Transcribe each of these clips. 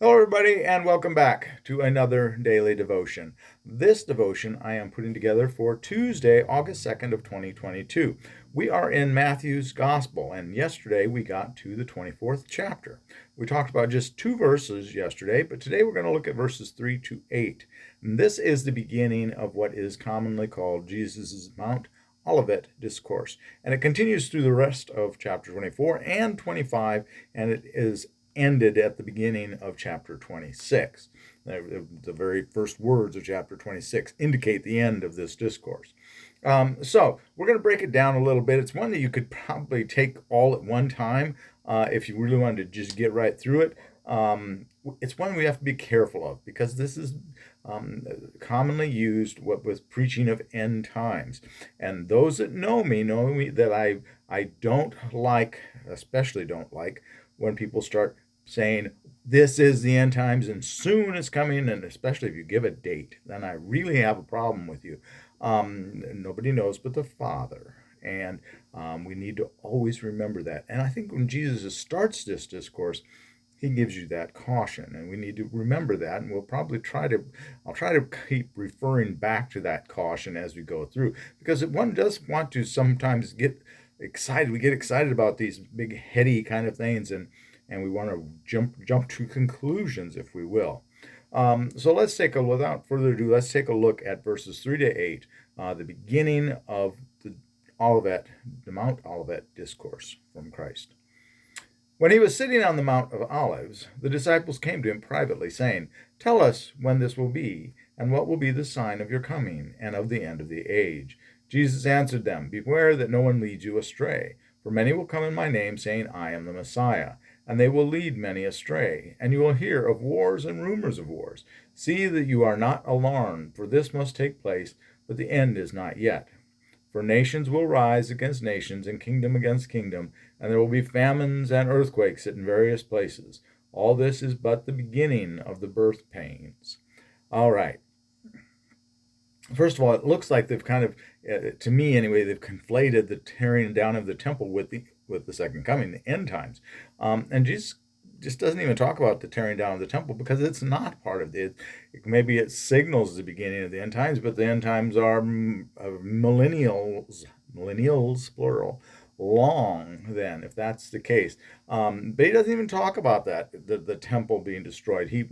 Hello, everybody, and welcome back to another daily devotion. This devotion I am putting together for Tuesday, August 2nd of 2022. We are in Matthew's Gospel, and yesterday we got to the 24th chapter. We talked about just two verses yesterday, but today we're going to look at verses 3 to 8. And this is the beginning of what is commonly called Jesus' Mount Olivet Discourse, and it continues through the rest of chapter 24 and 25, and it is ended at the beginning of chapter 26. The very first words of chapter 26 indicate the end of this discourse. So we're going to break it down a little bit. It's one that you could probably take all at one time if you really wanted to just get right through it. It's one we have to be careful of because this is commonly used with preaching of end times. And those that know me that I don't like, especially don't like, when people start saying this is the end times and soon it's coming, and especially if you give a date, then I really have a problem with you. Nobody knows but the Father, and we need to always remember that. And I think when Jesus starts this discourse, he gives you that caution, and we need to remember that. And I'll try to keep referring back to that caution as we go through, because one does want to sometimes get excited. We get excited about these big heady kind of things, and we want to jump to conclusions, if we will. So without further ado, let's take a look at verses 3 to 8, the beginning of the Mount Olivet discourse from Christ. When he was sitting on the Mount of Olives, the disciples came to him privately, saying, "Tell us when this will be, and what will be the sign of your coming and of the end of the age." Jesus answered them, "Beware that no one leads you astray. For many will come in my name, saying, 'I am the Messiah,' and they will lead many astray. And you will hear of wars and rumors of wars. See that you are not alarmed, for this must take place, but the end is not yet. For nations will rise against nations, and kingdom against kingdom, and there will be famines and earthquakes in various places. All this is but the beginning of the birth pains." All right. First of all, it looks like they've kind of, to me anyway, they've conflated the tearing down of the temple with the second coming, the end times. And Jesus just doesn't even talk about the tearing down of the temple because it's not part of it. Maybe it signals the beginning of the end times, but the end times are millennials plural, long. Then, if that's the case, but he doesn't even talk about that the temple being destroyed. He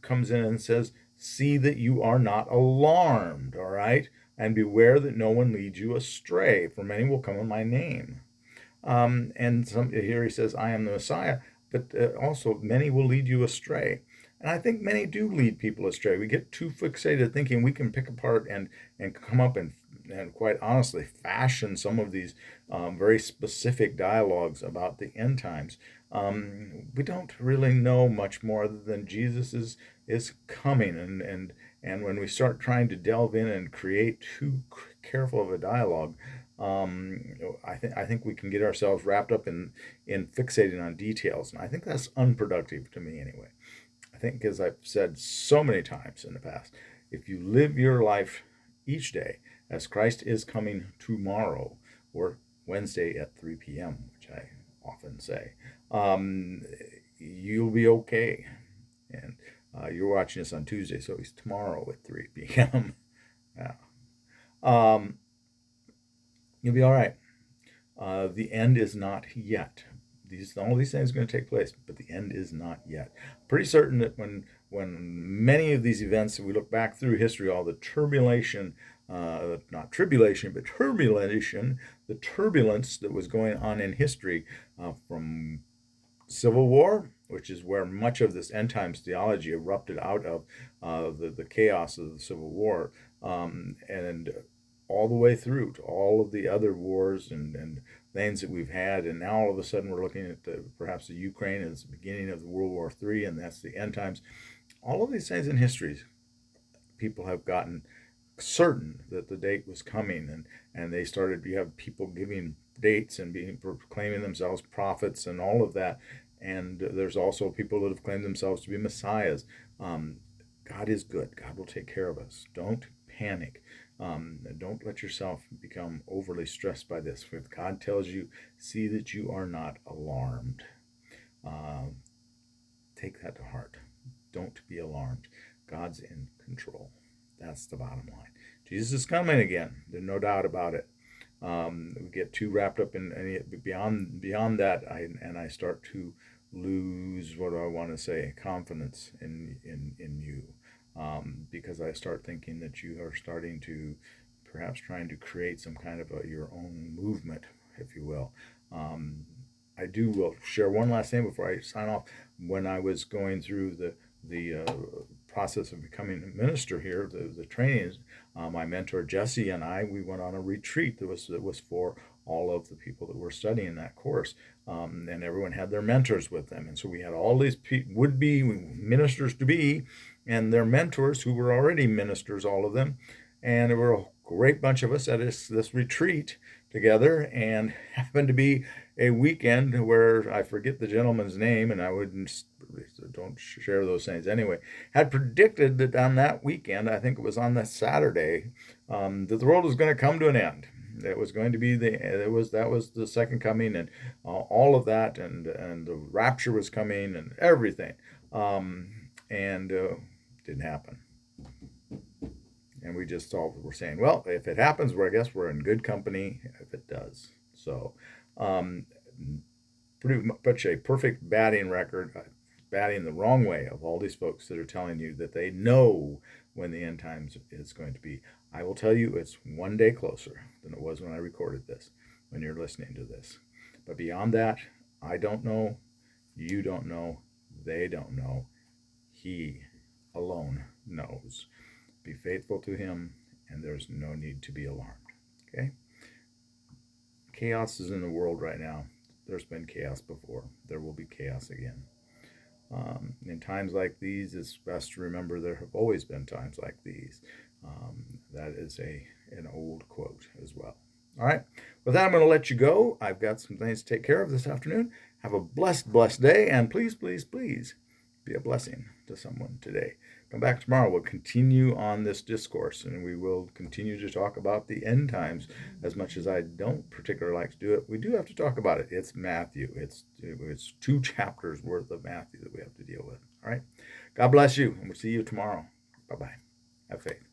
comes in and says, "See that you are not alarmed." All right, and beware that no one leads you astray, for many will come in my name. Here he says, "I am the Messiah," but also many will lead you astray. And I think many do lead people astray. We get too fixated thinking we can pick apart and come up and quite honestly fashion some of these very specific dialogues about the end times. We don't really know much more than Jesus is coming, and when we start trying to delve in and create too careful of a dialogue, I think we can get ourselves wrapped up in fixating on details, and I think that's unproductive to me anyway. I think, as I've said so many times in the past, if you live your life each day as Christ is coming tomorrow or Wednesday at 3 p.m., which I often say, you'll be okay. And you're watching this on Tuesday, so it's tomorrow at 3 p.m. Yeah. Um, you'll be all right. The end is not yet. All these things are going to take place, but the end is not yet. Pretty certain that when many of these events, we look back through history, all the turbulation, not tribulation, but turbulation, the turbulence that was going on in history from Civil War, which is where much of this end times theology erupted out of the chaos of the Civil War, and all the way through to all of the other wars and things that we've had. And now all of a sudden we're looking at perhaps the Ukraine as the beginning of the World War III, and that's the end times. All of these things in history, people have gotten certain that the date was coming, and they started. You have people giving dates and being proclaiming themselves prophets and all of that. And there's also people that have claimed themselves to be messiahs. God is good. God will take care of us. Don't panic. Don't let yourself become overly stressed by this. If God tells you, see that you are not alarmed. take that to heart. Don't be alarmed. God's in control. That's the bottom line. Jesus is coming again. There's no doubt about it. We get too wrapped up in any beyond that, I start to lose, what do I want to say, confidence in you, because I start thinking that you are starting to perhaps trying to create some kind of your own movement, if you will. I will share one last thing before I sign off. When I was going through the process of becoming a minister here, the trainings, my mentor Jesse and we went on a retreat that was for all of the people that were studying that course, and everyone had their mentors with them, and so we had all these would-be ministers to be, and their mentors who were already ministers, all of them, and there were a great bunch of us at this retreat together, and happened to be a weekend where I forget the gentleman's name, and I don't share those things anyway, had predicted that on that weekend, I think it was on that Saturday, that the world was going to come to an end. It was going to be that was the second coming, and all of that, and the rapture was coming, and everything, and didn't happen. And we just we're saying, well, if it happens, I guess we're in good company if it does. So, pretty much a perfect batting record, batting the wrong way of all these folks that are telling you that they know when the end times is going to be. I will tell you, it's one day closer than it was when I recorded this, when you're listening to this. But beyond that, I don't know, you don't know, they don't know. He alone knows. Be faithful to him, and there's no need to be alarmed. Okay? Chaos is in the world right now. There's been chaos before. There will be chaos again. In times like these, it's best to remember there have always been times like these. That is an old quote as well. All right. With that, I'm going to let you go. I've got some things to take care of this afternoon. Have a blessed day, and please, please, please be a blessing to someone today. Come back tomorrow. We'll continue on this discourse, and we will continue to talk about the end times. As much as I don't particularly like to do it, we do have to talk about it. It's Matthew. It's 2 chapters worth of Matthew that we have to deal with. All right. God bless you, and we'll see you tomorrow. Bye-bye. Have faith.